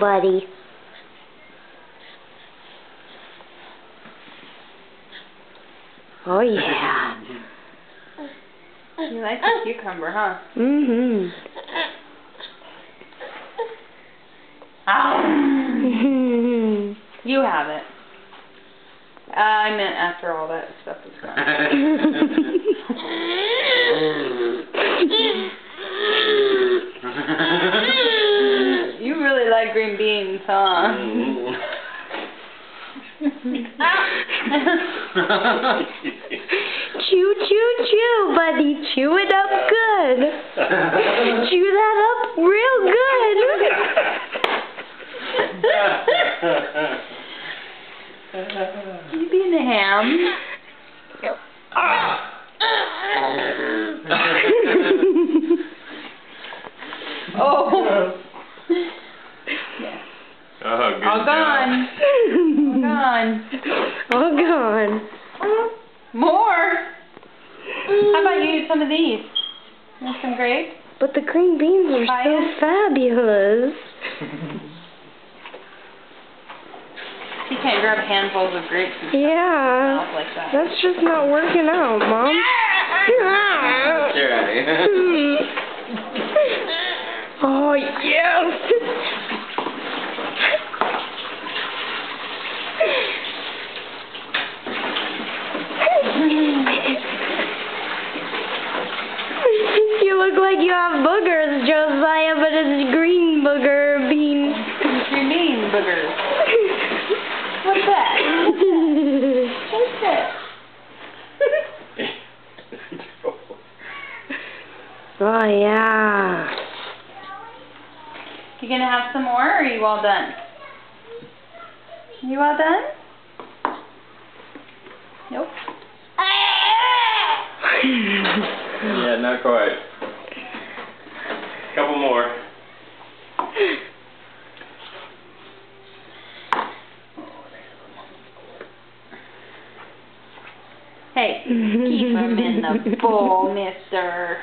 buddy. Oh, yeah. You like the cucumber, huh? Mm-hmm. You have it. I meant after all that stuff was gone. You really like green beans, huh? Chew, chew, chew, buddy. Chew it up good. Chew that up real good. You being a ham? Oh. Oh, good All gone. All gone. All gone. More? How about you eat some of these? You want some grapes? But the green beans are so fabulous. You can't grab handfuls of grapes and Yeah. stuff like that. That's just not working out, Mom. Get out of here. Oh, yes. You look like you have boogers, Josiah, but it's green booger beans. Green bean boogers. What's that? What's that? Oh, yeah. You gonna have some more, or are you all done? You all done? Nope. Yeah, not quite. Couple more. Hey, keep them in the bowl, mister.